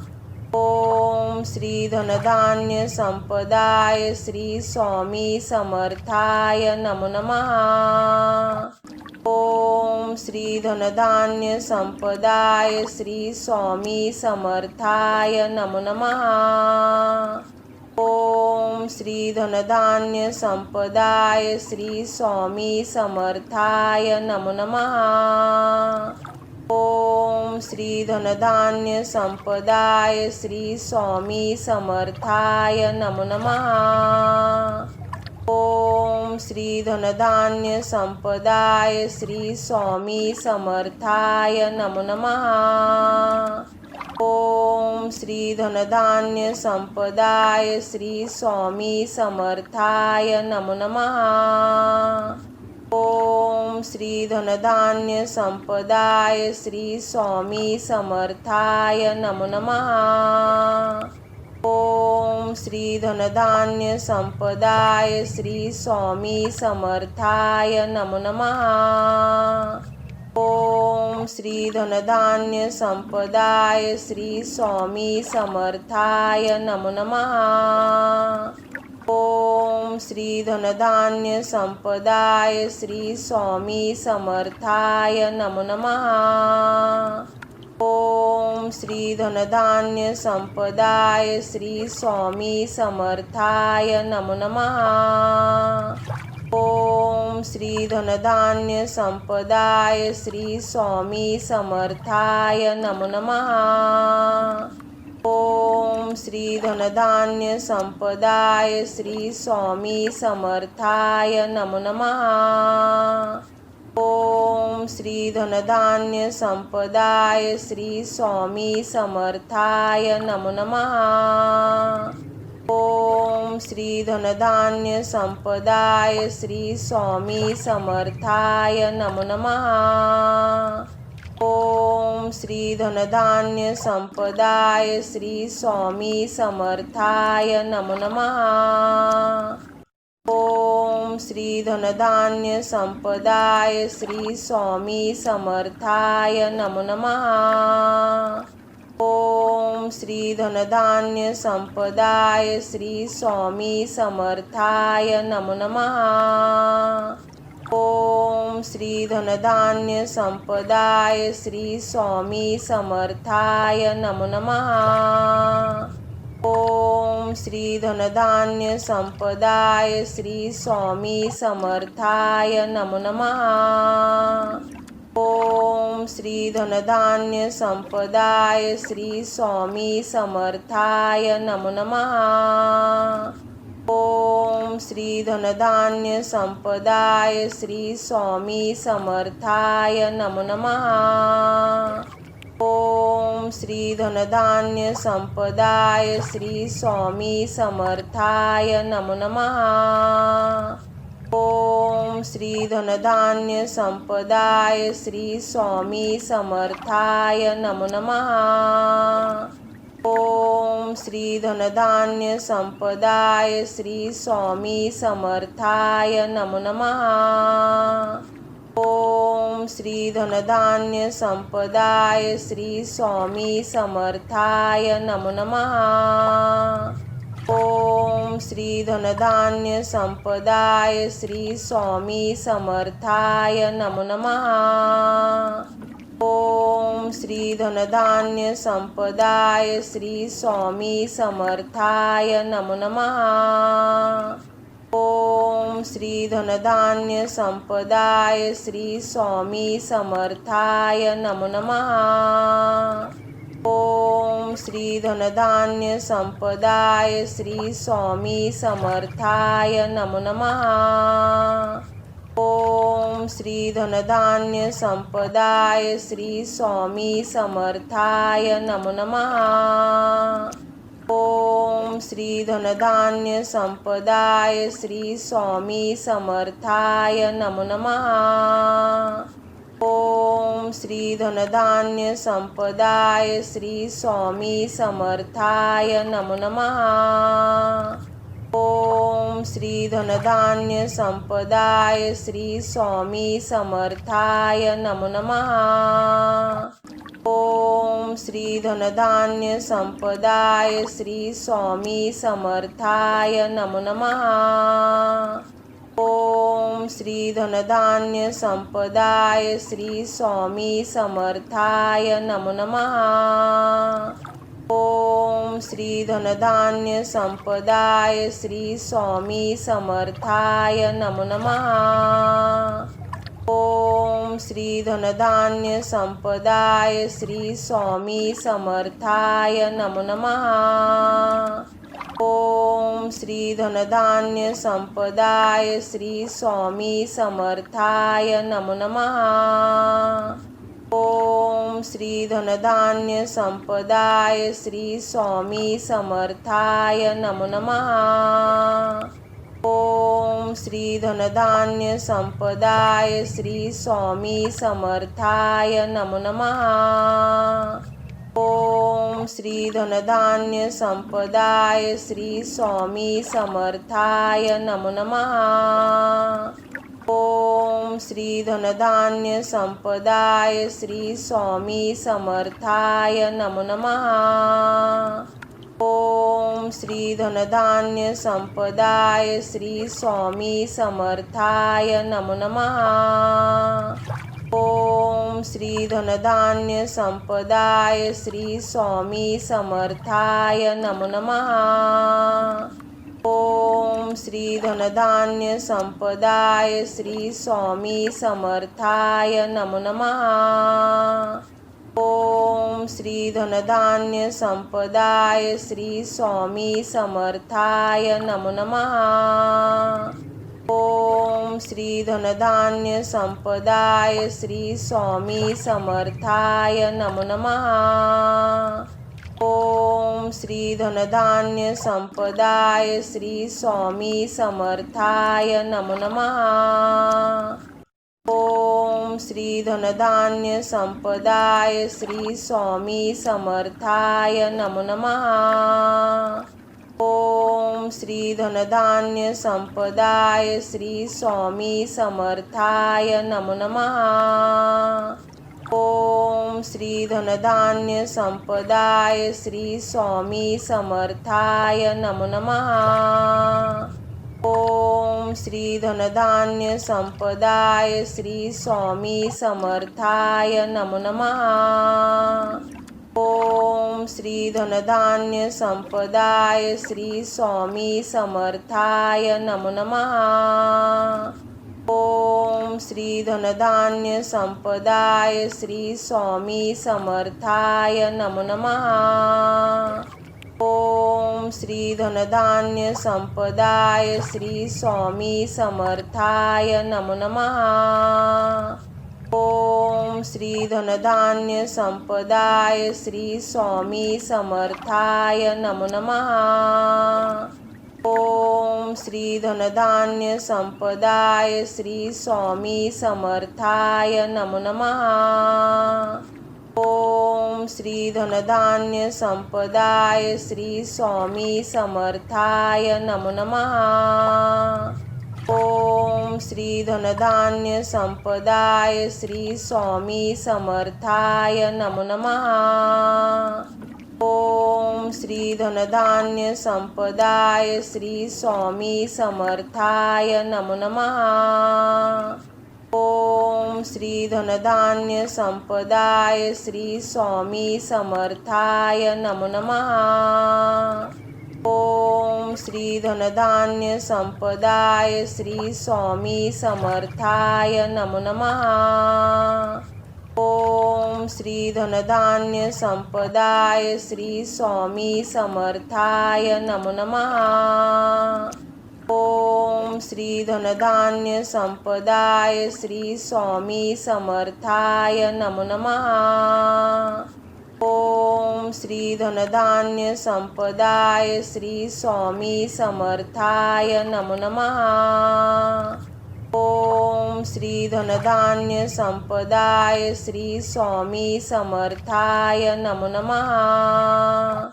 ओम श्री धनधान्य संपदाय श्री स्वामी समर्थाय नमो नमः। ओम श्री धनधान्य संपदाय श्री स्वामी समर्थाय नमो नमः। ओम श्री धनधान्य संपदाय श्री स्वामी समर्थाय नमो नमः। ओम श्री धनधान्य संपदाय श्री स्वामी समर्थाय नमो नमः। ओम श्री धनधान्य संपदाय श्री स्वामी समर्थाय नमो नमः। ओम श्री धनधान्य संपदाय श्री स्वामी समर्थाय नमो नमः। ओम श्री धनधान्य संपदाय श्री स्वामी समर्थाय नमो नमः। ओम श्री धनधान्य संपदाय श्री स्वामी समर्थाय नमो नमः। ओम श्री धनधान्य संपदाय श्री स्वामी समर्थाय नमो नमः। ओम श्री धनधान्य संपदाय श्री स्वामी समर्थाय नमो नमः। ओम श्री धनधान्य संपदाय श्री स्वामी समर्थाय नमो नमः। ओम श्री धनधान्य संपदाय श्री स्वामी समर्थाय नमो नमः। ओम श्री धनधान्य संपदाय श्री स्वामी समर्थाय नमो नमः। ओम श्री धनधान्य संपदाय श्री स्वामी समर्थाय नमो नमः। ओम श्री धनधान्य संपदाय श्री स्वामी समर्थाय नमो नमः। ओम श्री धनधान्य संपदाय श्री स्वामी समर्थाय नमो नमः। ओम श्री धनधान्य संपदाय श्री स्वामी समर्थाय नमो नमः। ओम श्री धनधान्य संपदाय श्री स्वामी समर्थाय नमो नमः। ओम श्री धनधान्य संपदाय श्री स्वामी समर्थाय नमो नमः। ओम श्री धनधान्य संपदाय श्री स्वामी समर्थाय नमो नमः। ओम श्री धनधान्य संपदाय श्री स्वामी समर्थाय नमो नमः। ओम श्री धनधान्य संपदाय श्री स्वामी समर्थाय नमो नमः। ओम श्री धनधान्य संपदाय श्री स्वामी समर्थाय नमो नमः। ओम श्री धनधान्य संपदाय श्री स्वामी समर्थाय नमो नमः। ओम श्री धनधान्य संपदाय श्री स्वामी समर्थाय नमो नमः। ओम श्री धनधान्य संपदाय श्री स्वामी समर्थाय नमो नमः। ओम श्री धनधान्य संपदाय श्री स्वामी समर्थाय नमो नमः। ओम श्री धनधान्य संपदाय श्री स्वामी समर्थाय नमो नमः। ओम श्री धनधान्य संपदाय श्री स्वामी समर्थाय नमो नमः। ओम श्री धनधान्य संपदाय श्री स्वामी समर्थाय नमो नमः। ओम श्री धनधान्य संपदाय श्री स्वामी समर्थाय नमो नमः। ओम श्री धनधान्य संपदाय श्री स्वामी समर्थाय नमो नमः। ओम श्री धनधान्य संपदाय श्री स्वामी समर्थाय नमो नमः। ओम श्री धनधान्य संपदाय श्री स्वामी समर्थाय नमो नमः। ओम श्री धनधान्य संपदाय श्री स्वामी समर्थाय नमो नमः। ओम श्री धनधान्य संपदाय श्री स्वामी समर्थाय नमो नमः। ओम श्री धनधान्य संपदाय श्री स्वामी समर्थाय नमो नमः। ओम श्री धनधान्य संपदाय श्री स्वामी समर्थाय नमो नमः। ओम श्री धनधान्य संपदाय श्री स्वामी समर्थाय नमो नमः। ओम श्री धनधान्य संपदाय श्री स्वामी समर्थाय नमो नमः। ओम श्री धनधान्य संपदाय श्री स्वामी समर्थाय नमो नमः। ओम श्री धनधान्य संपदाय श्री स्वामी समर्थाय नमो नमः। ओम श्री धनधान्य संपदाय श्री स्वामी समर्थाय नमो नमः। ओम श्री धनधान्य संपदाय श्री स्वामी समर्थाय नमो नमः। ओम श्री धनधान्य संपदाय श्री स्वामी समर्थाय नमो नमः। ओम श्री धनधान्य संपदाय श्री स्वामी समर्थाय नमो नमः। ओम श्री धनधान्य संपदाय श्री स्वामी समर्थाय नमो नमः। ओम श्री धनधान्य संपदाय श्री स्वामी समर्थाय नमो नमः। ओम श्री धनधान्य संपदाय श्री स्वामी समर्थाय नमो नमः। ओम श्री धनधान्य संपदाय श्री स्वामी समर्थाय नमो नमः। ओम श्री धनधान्य संपदाय श्री स्वामी समर्थाय नमो नमः। ओम श्री धनधान्य संपदाय श्री स्वामी समर्थाय नमो नमः। ओम श्री धनधान्य संपदाय श्री स्वामी समर्थाय नमो नमः। ओम श्री धनधान्य संपदाय श्री स्वामी समर्थाय नमो नमः। ओम श्री धनधान्य संपदाय श्री स्वामी समर्थाय नमो नमः। ओम श्री धनधान्य संपदाय श्री स्वामी समर्थाय नमो नमः। ओम श्री धनधान्य संपदाय श्री स्वामी समर्थाय नमो नमः। ओम श्री धनधान्य संपदाय श्री स्वामी समर्थाय नमो नमः। ओम श्री धनधान्य संपदाय श्री स्वामी समर्थाय नमो नमः। ओम श्री धनधान्य संपदाय श्री स्वामी समर्थाय नमो नमः। ओम श्री धनधान्य संपदाय श्री स्वामी समर्थाय नमो नमः। ओम श्री धनधान्य संपदाय श्री स्वामी समर्थाय नमो नमः। ओम श्री धनधान्य संपदाय श्री स्वामी समर्थाय नमो नमः। ओम श्री धनधान्य संपदाय श्री स्वामी समर्थाय नमो नमः। ओम श्री धनधान्य संपदाय श्री स्वामी समर्थाय नमो नमः। ओम श्री धनधान्य संपदाय श्री स्वामी समर्थाय नमो नमः। ओम श्री धनधान्य संपदाय श्री स्वामी समर्थाय नमो नमः।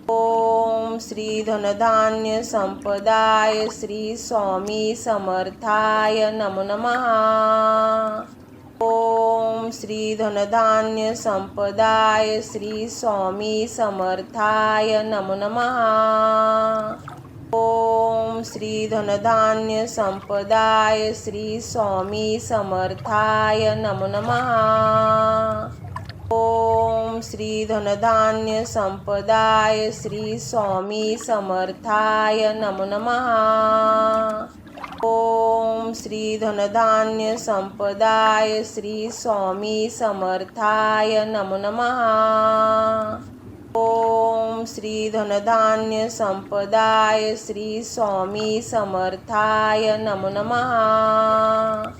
ओम श्री धनधान्य संपदाय श्री स्वामी समर्थाय नमो नमः। ओम श्री धनधान्य संपदाय श्री स्वामी समर्थाय नमो नमः। ओम श्री धनधान्य संपदाय श्री स्वामी समर्थाय नमो नमः। ओम श्री धनधान्य संपदाय श्री स्वामी समर्थाय नमो नमः। ओम श्री धनधान्य संपदाय श्री स्वामी समर्थाय नमो नमः। ओम श्री धनधान्य संपदाय श्री स्वामी समर्थाय नमो नमः।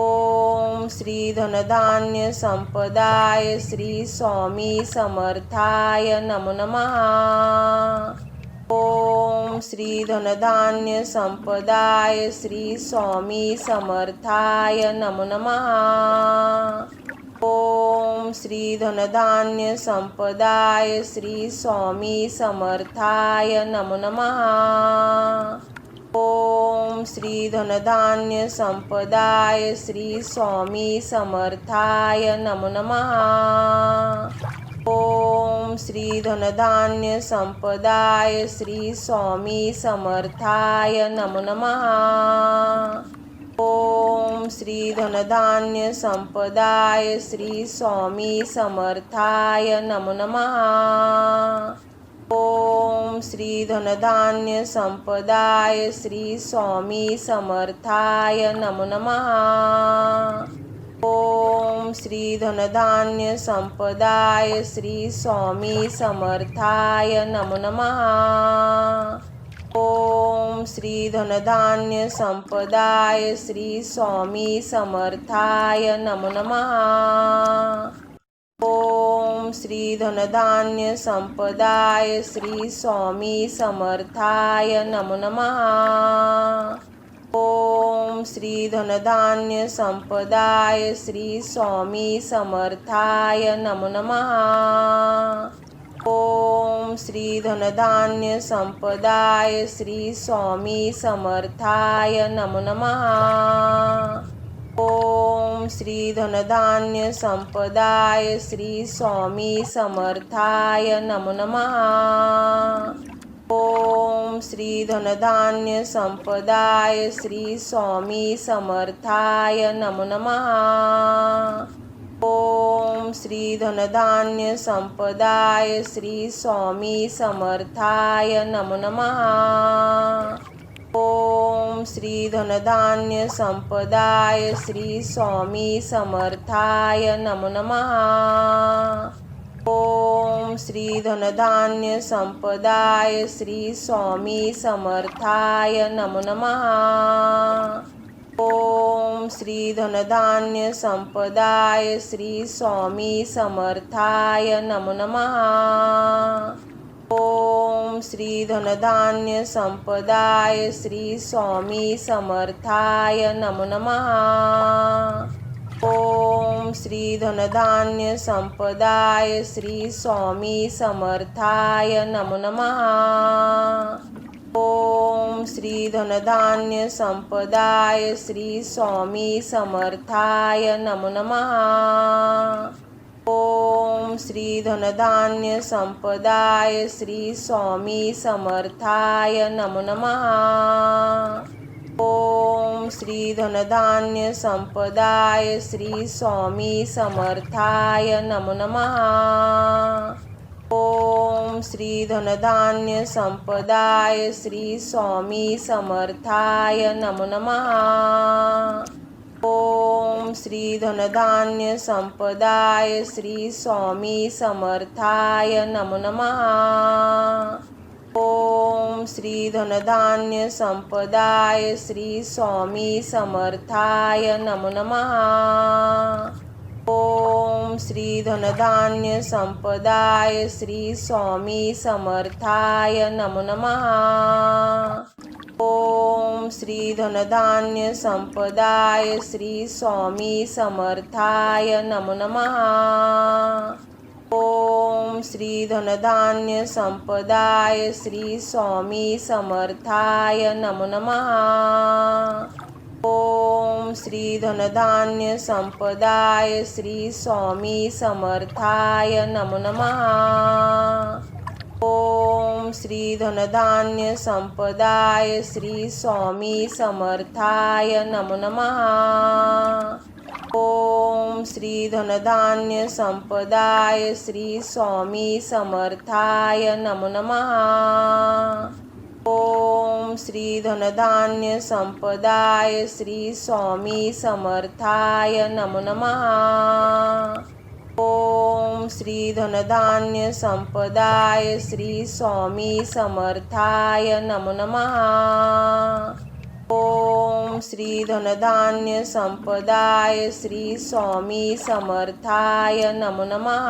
ओम श्री धनधान्य संपदाय श्री स्वामी समर्थाय नमो नमः। ओम श्री धनधान्य संपदाय श्री स्वामी समर्थाय नमो नमः। ओम श्री धनधान्य संपदाय श्री स्वामी समर्थाय नमो नमः। ओम श्री धनधान्य संपदाय श्री स्वामी समर्थाय नमो नमः। ओम श्री धनधान्य संपदाय श्री स्वामी समर्थाय नमो नमः। ओम श्री धनधान्य संपदाय श्री स्वामी समर्थाय नमो नमः। ओम श्री धनधान्य संपदाय श्री स्वामी समर्थाय नमो नमः। ओम श्री धनधान्य संपदाय श्री स्वामी समर्थाय नमो नमः। ओम श्री धनधान्य संपदाय श्री स्वामी समर्थाय नमो नमः। ओम श्री धनधान्य संपदाय श्री स्वामी समर्थाय नमो नमः। ओम श्री धनधान्य संपदाय श्री स्वामी समर्थाय नमो नमः। ओम श्री धनधान्य संपदाय श्री स्वामी समर्थाय नमो नमः। ओम श्री धनधान्य संपदाय श्री स्वामी समर्थाय नमो नमः। ओम श्री धनधान्य संपदाय श्री स्वामी समर्थाय नमो नमः। ओम श्री धनधान्य संपदाय श्री स्वामी समर्थाय नमो नमः। ओम श्री धनधान्य संपदाय श्री स्वामी समर्थाय नमो नमः। ओम श्री धनधान्य संपदाय श्री स्वामी समर्थाय नमो नमः। ओम श्री धनधान्य संपदाय श्री स्वामी समर्थाय नमो नमः। ओम श्री धनधान्य संपदाय श्री स्वामी समर्थाय नमो नमः। ओम श्री धनधान्य संपदाय श्री स्वामी समर्थाय नमो नमः। ओम श्री धनधान्य संपदाय श्री स्वामी समर्थाय नमो नमः। ओम श्री धनधान्य संपदाय श्री स्वामी समर्थाय नमो नमः। ओम श्री धनधान्य संपदाय श्री स्वामी समर्थाय नमो नमः। ओम श्री धनधान्य संपदाय श्री स्वामी समर्थाय नमो नमः। ओम श्री धनधान्य संपदाय श्री स्वामी समर्थाय नमो नमः। ओम श्री धनधान्य संपदाय श्री स्वामी समर्थाय नमो नमः। ओम श्री धनधान्य संपदाय श्री स्वामी समर्थाय नमो नमः। ओम श्री धनधान्य संपदाय श्री स्वामी समर्थाय नमो नमः। ओम श्री धनधान्य संपदाय श्री स्वामी समर्थाय नमो नमः। ओम श्री धनधान्य संपदाय श्री स्वामी समर्थाय नमो नमः। ओम श्री धनधान्य संपदाय श्री स्वामी समर्थाय नमो नमः। ओम श्री धनधान्य संपदाय श्री स्वामी समर्थाय नमो नमः। ओम श्री धनधान्य संपदाय श्री स्वामी समर्थाय नमो नमः। ओम श्री धनधान्य संपदाय श्री स्वामी समर्थाय नमो नमः। ओम श्री धनधान्य संपदाय श्री स्वामी समर्थाय नमो नमः।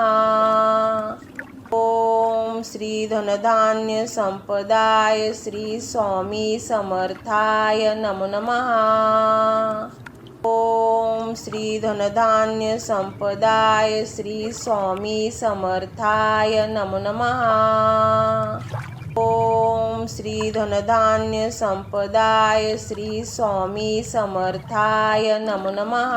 ओम श्री धनधान्य संपदाय श्री स्वामी समर्थाय नमो नमः। ओम श्री धनधान्य संपदाय श्री स्वामी समर्थाय नमो नमः। ओम श्री धनधान्य संपदाय श्री स्वामी समर्थाय नमो नमः।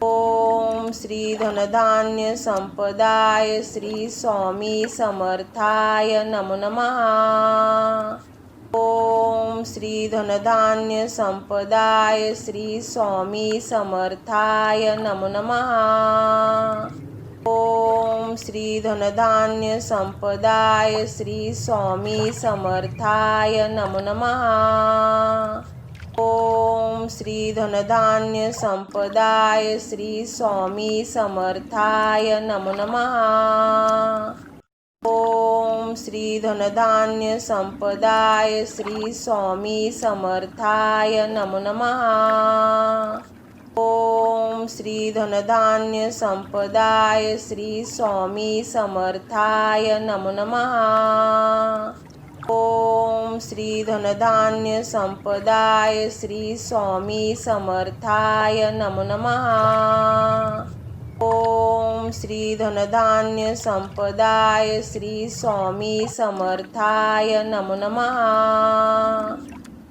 ओम श्री धनधान्य संपदाय श्री स्वामी समर्थाय नमो नमः। ओम श्री धनधान्य संपदाय श्री स्वामी समर्थाय नमो नमः। ओम श्री धनधान्य संपदाय श्री स्वामी समर्थाय नमो नमः। ओम श्री धनधान्य संपदाय श्री स्वामी समर्थाय नमो नमः। ओम श्री धनधान्य संपदाय श्री स्वामी समर्थाय नमो नमः। ओम श्री धनधान्य संपदाय श्री स्वामी समर्थाय नमो नमः। ओम श्री धनधान्य संपदाय श्री स्वामी समर्थाय नमो नमः। ओम श्री धनधान्य संपदाय श्री स्वामी समर्थाय नमो नमः।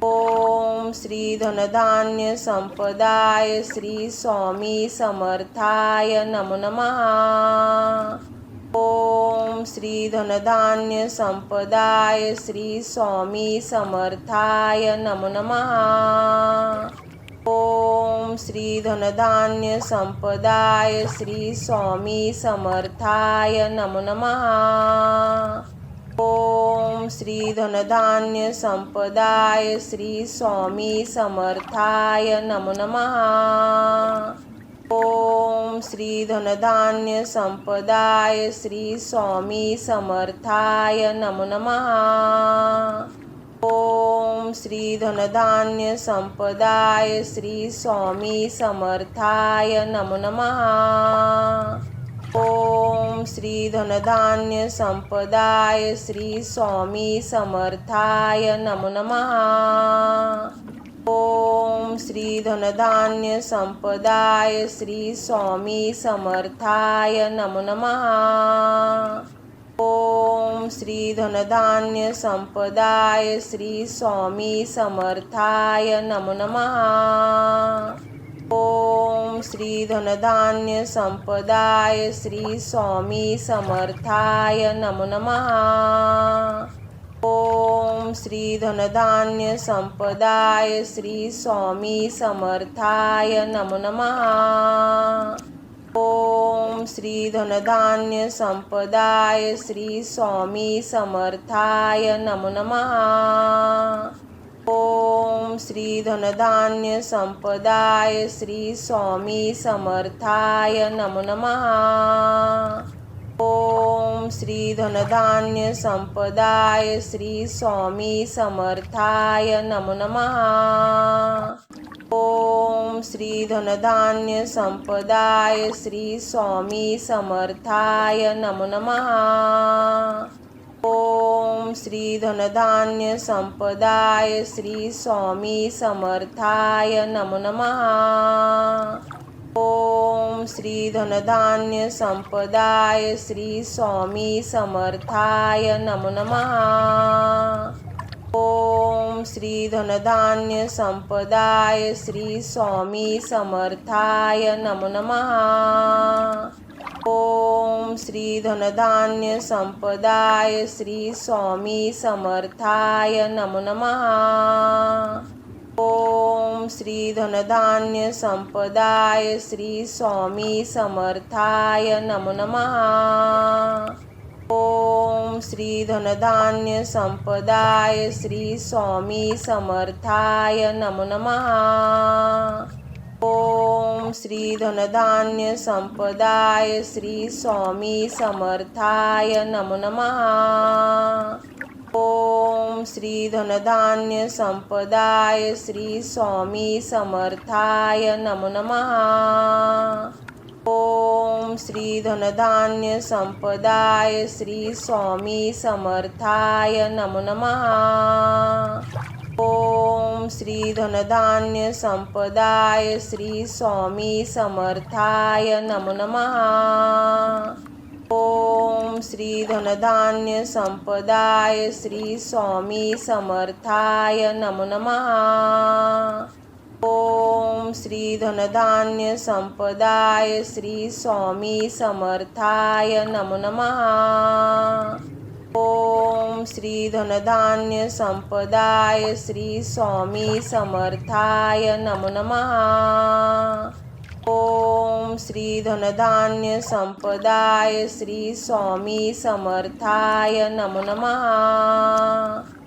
ओम श्री धनधान्य संपदाय श्री स्वामी समर्थाय नमो नमः। ओम श्री धनधान्य संपदाय श्री स्वामी समर्थाय नमो नमः। ओम श्री धनधान्य संपदाय श्री स्वामी समर्थाय नमो नमः। ओम श्री धनधान्य संपदाय श्री स्वामी समर्थाय नमो नमः। ओम श्री धनधान्य संपदाय श्री स्वामी समर्थाय नमो नमः। ओम श्री धनधान्य संपदाय श्री स्वामी समर्थाय नमो नमः। ओम श्री धनधान्य संपदाय श्री स्वामी समर्थाय नमो नमः। ओम श्री धनधान्य संपदाय श्री स्वामी समर्थाय नमो नमः। ओम श्री धनधान्य संपदाय श्री स्वामी समर्थाय नमो नमः। ओम श्री धनधान्य संपदाय श्री स्वामी समर्थाय नमो नमः। ओम श्री धनधान्य संपदाय श्री स्वामी समर्थाय नमो नमः। ओम श्री धनधान्य संपदाय श्री स्वामी समर्थाय नमो नमः। ओम श्री धनधान्य संपदाय श्री स्वामी समर्थाय नमो नमः। ओम श्री धनधान्य संपदाय श्री स्वामी समर्थाय नमो नमः। ओम श्री धनधान्य संपदाय श्री स्वामी समर्थाय नमो नमः। ओम श्री धनधान्य संपदाय श्री स्वामी समर्थाय नमो नमः। ओम श्री धनधान्य संपदाय श्री स्वामी समर्थाय नमो नमः। ओम श्री धनधान्य संपदाय श्री स्वामी समर्थाय नमो नमः। ओम श्री धनधान्य संपदाय श्री स्वामी समर्थाय नमो नमः। ओम श्री धनधान्य संपदाय श्री स्वामी समर्थाय नमो नमः। ओम श्री धनधान्य संपदाय श्री स्वामी समर्थाय नमो नमः। ओम श्री धनधान्य संपदाय श्री स्वामी समर्थाय नमो नमः। ओम श्री धनधान्य संपदाय श्री स्वामी समर्थाय नमो नमः। ओम श्री धनधान्य संपदाय श्री स्वामी समर्थाय नमो नमः। ओम श्री धनधान्य संपदाय श्री स्वामी समर्थाय नमो नमः। ओम श्री धनधान्य संपदाय श्री स्वामी समर्थाय नमो नमः। ओम श्री धनधान्य संपदाय श्री स्वामी समर्थाय नमो नमः। ओम श्री धनधान्य संपदाय श्री स्वामी समर्थाय नमो नमः। ओम श्री धनधान्य संपदाय श्री स्वामी समर्थाय नमो नमः।